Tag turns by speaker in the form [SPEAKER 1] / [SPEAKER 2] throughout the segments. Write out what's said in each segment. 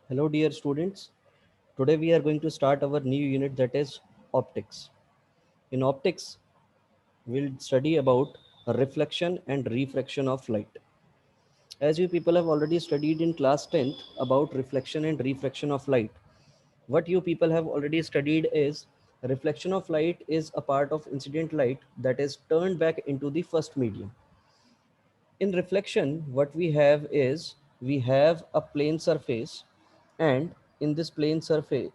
[SPEAKER 1] Hello, dear students. Today we are going to start our new unit, that is optics. In optics, we'll study about reflection and refraction of light. As you people have already studied in class 10th about reflection and refraction of light, what you people have already studied is reflection of light is a part of incident light that is turned back into the first medium. In reflection, what we have is we have a plane surface, and in this plane surface,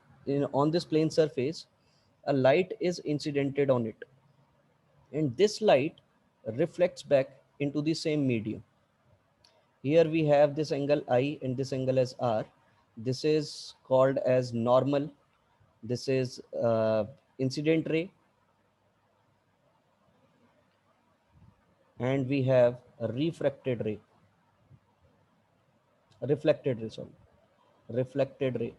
[SPEAKER 1] on this plane surface, a light is incidented on it, and this light reflects back into the same medium. Here we have this angle I and this angle as R. This is called as normal. This is incident ray, and we have a refracted ray, reflected ray, sorry, reflected ray.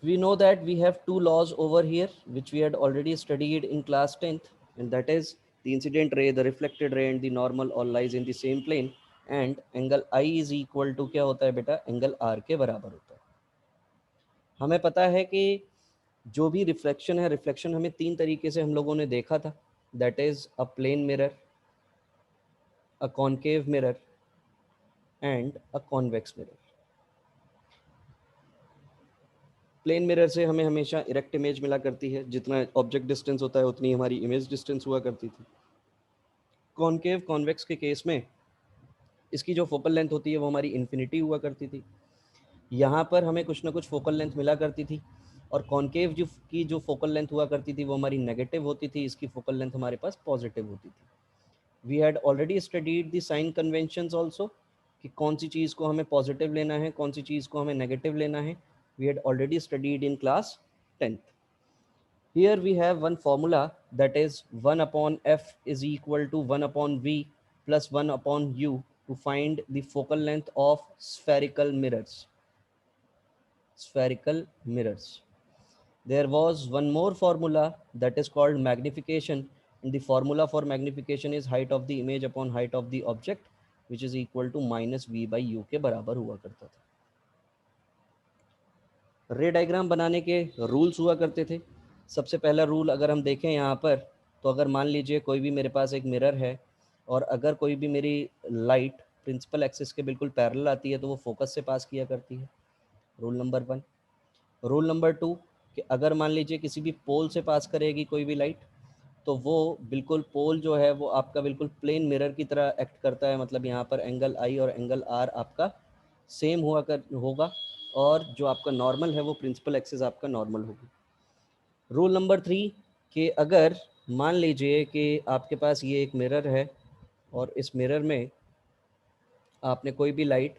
[SPEAKER 1] We know that we have two laws over here which we had already studied in class 10th, and that is the incident ray, the reflected ray and the normal all lies in the same plane, and angle I is equal to क्या होता है बेटा, angle R के बराबर होता है. हमें पता है कि जो भी रिफ्लेक्शन है, रिफ्लेक्शन हमें तीन तरीके से हम लोगों ने देखा था, that is a plane mirror, a concave mirror and a convex mirror. Plane mirror से हमें हमेशा इरेक्ट इमेज मिला करती है, जितना ऑब्जेक्ट डिस्टेंस होता है उतनी हमारी इमेज डिस्टेंस हुआ करती थी. कॉन्केव कॉन्वेक्स के केस में इसकी जो फोकल लेंथ होती है वो हमारी इन्फिनिटी हुआ करती थी. यहाँ पर हमें कुछ ना कुछ फोकल लेंथ मिला करती थी, और कॉन्केव जो फोकल लेंथ हुआ करती थी वो हमारी नेगेटिव होती थी, इसकी फोकल लेंथ हमारे पास पॉजिटिव होती थी. We had already studied the sign conventions also, कि कौन सी चीज़ को हमें पॉजिटिव लेना है, कौन सी चीज़ को हमें नेगेटिव लेना है. We had already studied in class 10th. Here we have one formula, that is 1 upon f is equal to 1 upon v plus 1 upon u to find the focal length of spherical mirrors. Spherical mirrors. There was one more formula that is called magnification, and the formula for magnification is height of the image upon height of the object, which is equal to minus v by u के बराबर हुआ करता था. रे diagram बनाने के rules हुआ करते थे. सबसे पहला रूल अगर हम देखें यहाँ पर, तो अगर मान लीजिए कोई भी मेरे पास एक मिरर है, और अगर कोई भी मेरी लाइट प्रिंसिपल एक्सिस के बिल्कुल पैरेलल आती है तो वो फोकस से पास किया करती है. Rule number 1. रूल नंबर 2, कि अगर मान लीजिए किसी भी पोल से पास करेगी कोई भी लाइट, तो वो बिल्कुल पोल जो है वो आपका बिल्कुल प्लेन मिरर की तरह एक्ट करता है. मतलब यहाँ पर एंगल आई और एंगल आर आपका सेम होगा, और जो आपका नॉर्मल है वो प्रिंसिपल एक्सिस आपका नॉर्मल होगी. रूल नंबर 3, कि अगर मान लीजिए कि आपके पास ये एक मिरर है, और इस मिरर में आपने कोई भी लाइट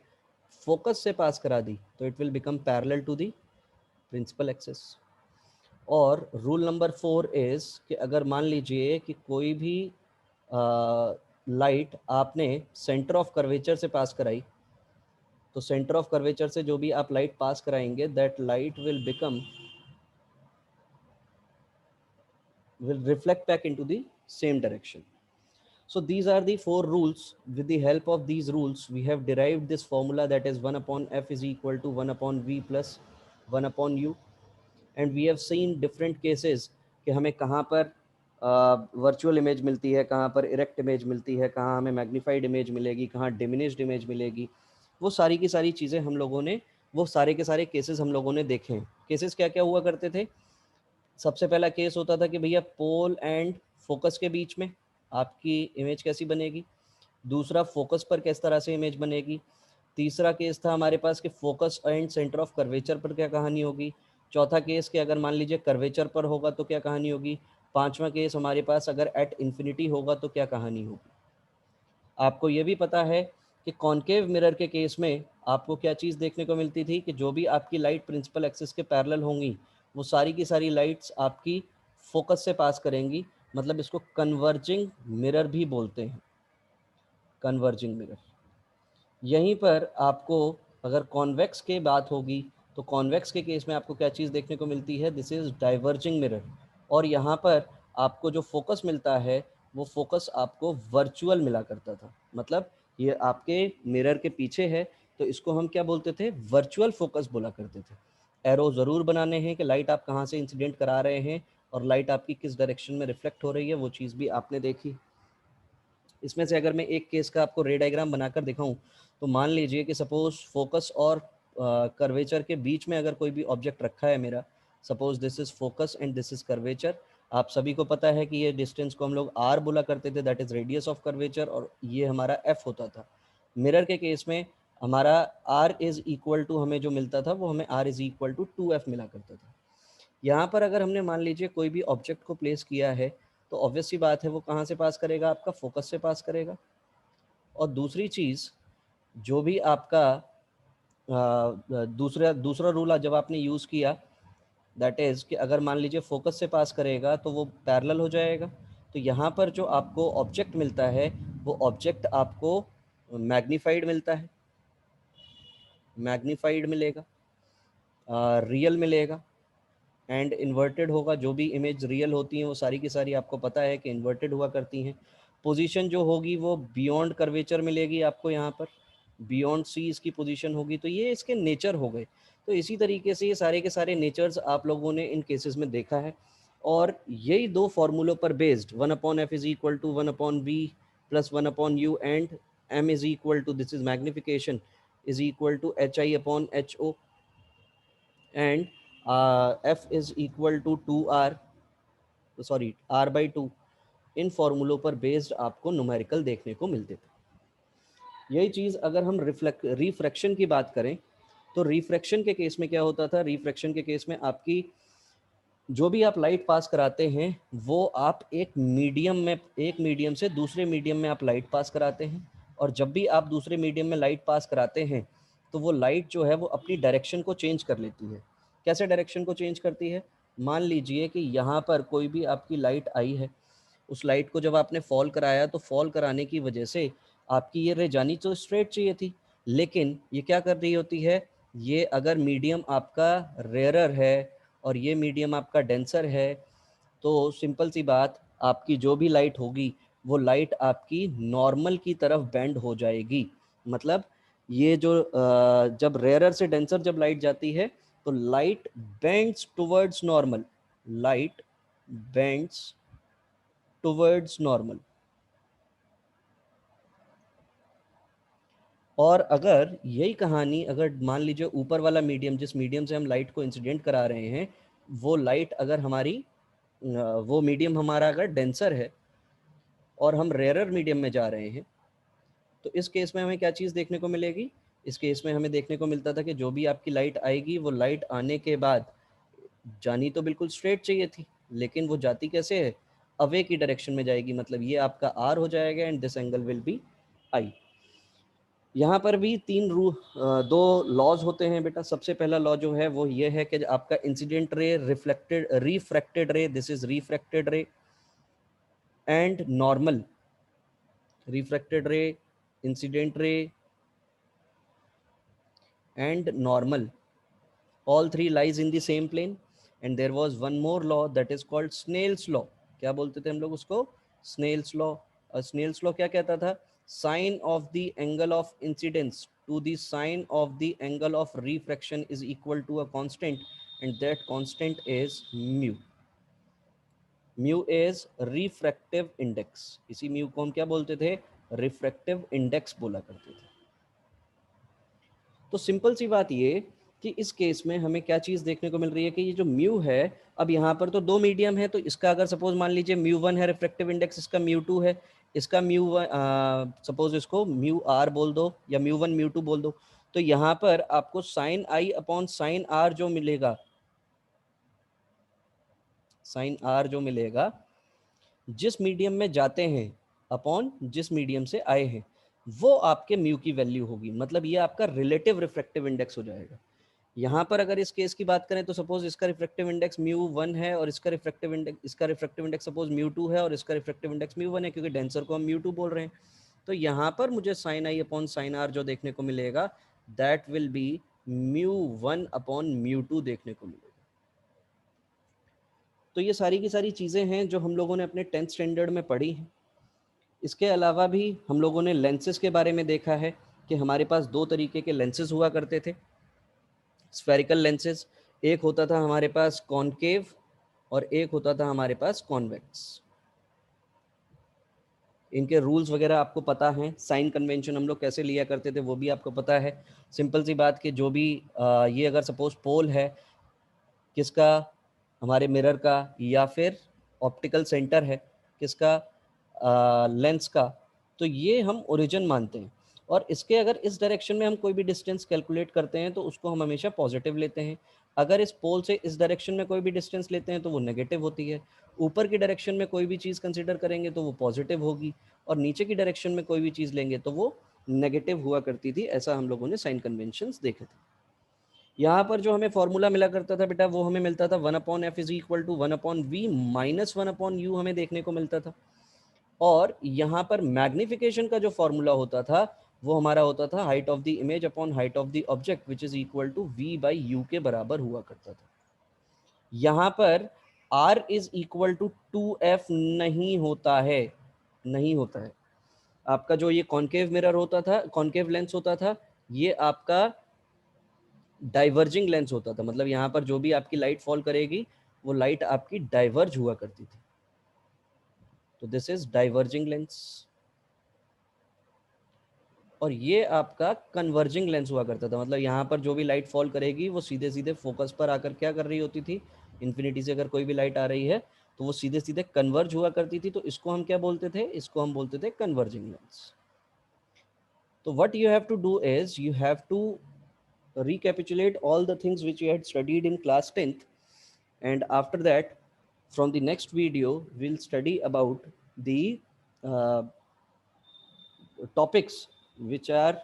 [SPEAKER 1] फोकस से पास करा दी, तो it will become parallel to the principal axis. और रूल नंबर 4 इज़ कि अगर मान लीजिए कि कोई भी लाइट आपने सेंटर ऑफ कर्वेचर से पास कराई, तो सेंटर ऑफ कर्वेचर से जो भी आप लाइट पास कराएंगे, that light will reflect back into the same direction. So these are the four rules. With the help of these rules, we have derived this formula, that is 1 upon f is equal to 1 upon v plus 1 upon u. And we have seen different cases कि हमें कहाँ पर virtual image मिलती है, कहाँ पर erect image मिलती है, कहाँ हमें मैग्नीफाइड इमेज मिलेगी, कहाँ डिमिनिश्ड इमेज मिलेगी. वो सारी की सारी चीज़ें हम लोगों ने, वो सारे के सारे केसेस हम लोगों ने देखे हैं. केसेस क्या क्या हुआ करते थे. सबसे पहला केस होता था कि भैया पोल एंड फोकस के बीच में आपकी इमेज कैसी बनेगी. दूसरा, फोकस पर किस तरह से इमेज बनेगी. तीसरा केस था हमारे पास कि focus and centre of curvature पर क्या कहानी होगी. चौथा केस कि अगर मान लीजिए कर्वेचर पर होगा तो क्या कहानी होगी. पांचवा केस हमारे पास अगर एट इन्फिनिटी होगा तो क्या कहानी होगी. आपको ये भी पता है कि कॉन्केव मिरर के केस में आपको क्या चीज़ देखने को मिलती थी, कि जो भी आपकी लाइट प्रिंसिपल एक्सिस के पैरेलल होंगी, वो सारी की सारी लाइट्स आपकी फोकस से पास करेंगी. मतलब इसको कन्वर्जिंग मिरर भी बोलते हैं, कन्वर्जिंग मिरर. यहीं पर आपको अगर कॉन्वेक्स की बात होगी, तो कॉन्वेक्स के केस में आपको क्या चीज़ देखने को मिलती है, दिस इज़ डाइवर्जिंग मिरर. और यहाँ पर आपको जो फोकस मिलता है, वो फोकस आपको वर्चुअल मिला करता था. मतलब ये आपके मिरर के पीछे है, तो इसको हम क्या बोलते थे, वर्चुअल फोकस बोला करते थे। एरो ज़रूर बनाने हैं कि लाइट आप कहाँ से इंसिडेंट करा रहे हैं और लाइट आपकी किस डायरेक्शन में रिफ्लेक्ट हो रही है, वो चीज़ भी आपने देखी। इसमें से अगर मैं एक केस का आपको रे डायग्राम बनाकर दिखाऊं, तो मान लीजिए कि सपोज फोकस और कर्वेचर के बीच में अगर कोई भी ऑब्जेक्ट रखा है मेरा, suppose this is focus and this is curvature. आप सभी को पता है कि ये डिस्टेंस को हम लोग आर बोला करते थे, that is radius of curvature, और ये हमारा एफ होता था। मिरर के केस में हमारा आर इज इक्वल टू, हमें जो मिलता था वो हमें are is equal to 2f मिला करता था। यहाँ पर अगर हमने मान लीजिए कोई भी ऑब्जेक्ट को प्लेस किया है, तो ऑब्वियस सी बात है वो कहाँ से पास करेगा, आपका फोकस से पास करेगा। और दूसरी चीज़, जो भी आपका दूसरा रूल जब आपने यूज़ किया, दैट इज़ कि अगर मान लीजिए फोकस से पास करेगा तो वो पैरेलल हो जाएगा। तो यहाँ पर जो आपको ऑब्जेक्ट मिलता है वो ऑब्जेक्ट आपको मैग्नीफाइड मिलता है, मैग्नीफाइड मिलेगा, रियल मिलेगा एंड इन्वर्टेड होगा। जो भी इमेज रियल होती हैं वो सारी की सारी आपको पता है कि इन्वर्टेड हुआ करती हैं। पोजीशन जो होगी वो बियॉन्ड कर्वेचर मिलेगी आपको, यहाँ पर बियॉन्ड सी इसकी पोजीशन होगी। तो ये इसके नेचर हो गए। तो इसी तरीके से ये सारे के सारे नेचर्स आप लोगों ने इन केसेस में देखा है, और यही दो फॉर्मूलों पर based 1/f is equal to 1/v plus 1/u and m is equal to, this is magnification, is equal to hi/ho and f is equal to 2r, sorry r/2। इन फॉर्मूलों पर बेस्ड आपको न्यूमेरिकल देखने को मिलते थे। यही चीज़ अगर हम रिफ्रैक्शन की बात करें, तो रिफ्रैक्शन के केस में क्या होता था, रिफ्रैक्शन के केस में आपकी जो भी आप लाइट पास कराते हैं वो आप एक मीडियम से दूसरे मीडियम में आप लाइट पास कराते हैं। और जब भी आप दूसरे मीडियम में लाइट पास कराते हैं तो वो लाइट जो है वो अपनी डायरेक्शन को चेंज कर लेती है। कैसे डायरेक्शन को चेंज करती है, मान लीजिए कि यहाँ पर कोई भी आपकी लाइट आई है, उस लाइट को जब आपने फॉल कराया तो फॉल कराने की वजह से आपकी ये रे जानी तो स्ट्रेट चाहिए थी, लेकिन ये क्या कर रही होती है, ये अगर मीडियम आपका रेयरर है और ये मीडियम आपका डेंसर है, तो सिंपल सी बात, आपकी जो भी लाइट होगी वो लाइट आपकी नॉर्मल की तरफ बेंड हो जाएगी। मतलब ये जो जब रेयरर से डेंसर जब लाइट जाती है तो light bends towards normal, light bends towards normal. और अगर यही कहानी अगर मान लीजिए ऊपर वाला मीडियम, जिस मीडियम से हम लाइट को इंसिडेंट करा रहे हैं, वो लाइट अगर हमारी वो मीडियम हमारा अगर डेंसर है और हम रेयरर मीडियम में जा रहे हैं, तो इस केस में हमें क्या चीज़ देखने को मिलेगी, इस केस में हमें देखने को मिलता था कि जो भी आपकी लाइट आएगी वो लाइट आने के बाद जानी तो बिल्कुल स्ट्रेट चाहिए थी, लेकिन वो जाती कैसे है, अवे की डायरेक्शन में जाएगी। मतलब ये आपका आर हो जाएगा and this angle will be i. यहाँ पर भी दो लॉज होते हैं बेटा। सबसे पहला लॉ जो है वो ये है कि आपका इंसिडेंट रे, रिफ्रैक्टेड रे, दिस इज रिफ्रैक्टेड रे एंड नॉर्मल, रिफ्रैक्टेड रे, incident ray and normal, all three lies in the same plane। and there was one more law that is called Snell's law। क्या बोलते थे हम लोग उसको, Snell's law। Snell's law क्या कहता था, sin of the angle of incidence to the sin of the angle of refraction is equal to a constant and that constant is mu। mu is refractive index, इसी mu को हम क्या बोलते थे, refractive index बोला करते थे। तो सिंपल सी बात ये कि इस केस में हमें क्या चीज़ देखने को मिल रही है कि ये जो म्यू है, अब यहाँ पर तो दो मीडियम है, तो इसका अगर सपोज मान लीजिए म्यू 1 है रिफ्रैक्टिव इंडेक्स, इसका म्यू 2 है, इसका सपोज इसको म्यू आर बोल दो या म्यू 1 म्यू 2 बोल दो। तो यहाँ पर आपको sine i upon sine r जो मिलेगा, साइन आर जो मिलेगा जिस मीडियम में जाते हैं अपॉन जिस मीडियम से आए हैं, वो आपके म्यू की वैल्यू होगी। मतलब ये आपका रिलेटिव रिफ्रैक्टिव इंडेक्स हो जाएगा। यहाँ पर अगर इस केस की बात करें तो सपोज इसका रिफ्रैक्टिव इंडेक्स म्यू 1 है और इसका रिफ्रैक्टिव इंडेक्स सपोज म्यू 2 है और इसका रिफ्रैक्टिव इंडेक्स म्यू 1 है, क्योंकि डेंसर को हम म्यू 2 बोल रहे हैं। तो यहाँ पर मुझे sine i upon sine r जो देखने को मिलेगा, that will be mu 1 upon mu 2 देखने को मिलेगा। तो ये सारी की सारी चीज़ें हैं जो हम लोगों ने अपने 10th स्टैंडर्ड में पढ़ी हैं। इसके अलावा भी हम लोगों ने लेंसेज के बारे में देखा है कि हमारे पास दो तरीके के लेंसेज हुआ करते थे, स्फेरिकल लेंसेज। एक होता था हमारे पास कॉनकेव और एक होता था हमारे पास कॉन्वेक्स। इनके रूल्स वगैरह आपको पता हैं, साइन कन्वेंशन हम लोग कैसे लिया करते थे वो भी आपको पता है। सिंपल सी बात कि जो भी ये अगर सपोज पोल है किसका, हमारे मिरर का, या फिर ऑप्टिकल सेंटर है किसका, लेंस का, तो ये हम ओरिजिन मानते हैं। और इसके अगर इस डायरेक्शन में हम कोई भी डिस्टेंस कैलकुलेट करते हैं तो उसको हम हमेशा पॉजिटिव लेते हैं। अगर इस पोल से इस डायरेक्शन में कोई भी डिस्टेंस लेते हैं तो वो नेगेटिव होती है। ऊपर की डायरेक्शन में कोई भी चीज़ कंसिडर करेंगे तो वो पॉजिटिव होगी, और नीचे की डायरेक्शन में कोई भी चीज़ लेंगे तो वो नेगेटिव हुआ करती थी। ऐसा हम लोगों ने साइन कन्वेंशंस देखे थे। यहाँ पर जो हमें फॉर्मूला मिला करता था बेटा, वो हमें मिलता था 1/f is equal to 1/v minus 1/u हमें देखने को मिलता था। और यहाँ पर मैग्निफिकेशन का जो फॉर्मूला होता था वो हमारा होता था height of the image upon height of the object which is equal to v by u के बराबर हुआ करता था। यहाँ पर r is equal to 2f नहीं होता है, नहीं होता है। आपका जो ये कॉन्केव मिरर होता था, कॉन्केव लेंस होता था, ये आपका डाइवर्जिंग लेंस होता था। मतलब यहाँ पर जो भी आपकी लाइट फॉल करेगी वो लाइट आपकी डाइवर्ज हुआ करती थी। तो दिस इज डाइवर्जिंग लेंस। और ये आपका कन्वर्जिंग लेंस हुआ करता था। मतलब यहाँ पर जो भी लाइट फॉल करेगी वो सीधे सीधे फोकस पर आकर क्या कर रही होती थी, इन्फिनिटी से अगर कोई भी लाइट आ रही है तो वो सीधे सीधे कन्वर्ज हुआ करती थी। तो इसको हम क्या बोलते थे, इसको हम बोलते थे कन्वर्जिंग लेंस। तो what you have to do is you have to recapitulate all the things which you had studied in class 10th, and after that from the next video we'll study about the uh, topics which are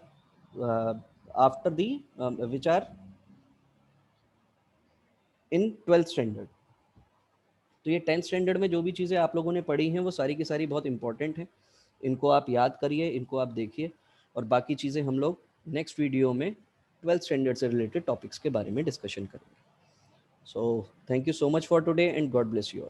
[SPEAKER 1] after the which are in 12th standard। तो ये 10th standard में जो भी चीज़ें आप लोगों ने पढ़ी हैं वो सारी की सारी बहुत इंपॉर्टेंट हैं। इनको आप याद करिए, इनको आप देखिए, और बाकी चीज़ें हम लोग नेक्स्ट वीडियो में 12th स्टैंडर्ड से रिलेटेड टॉपिक्स के बारे में डिस्कशन करेंगे। So thank you so much for today and God bless you all.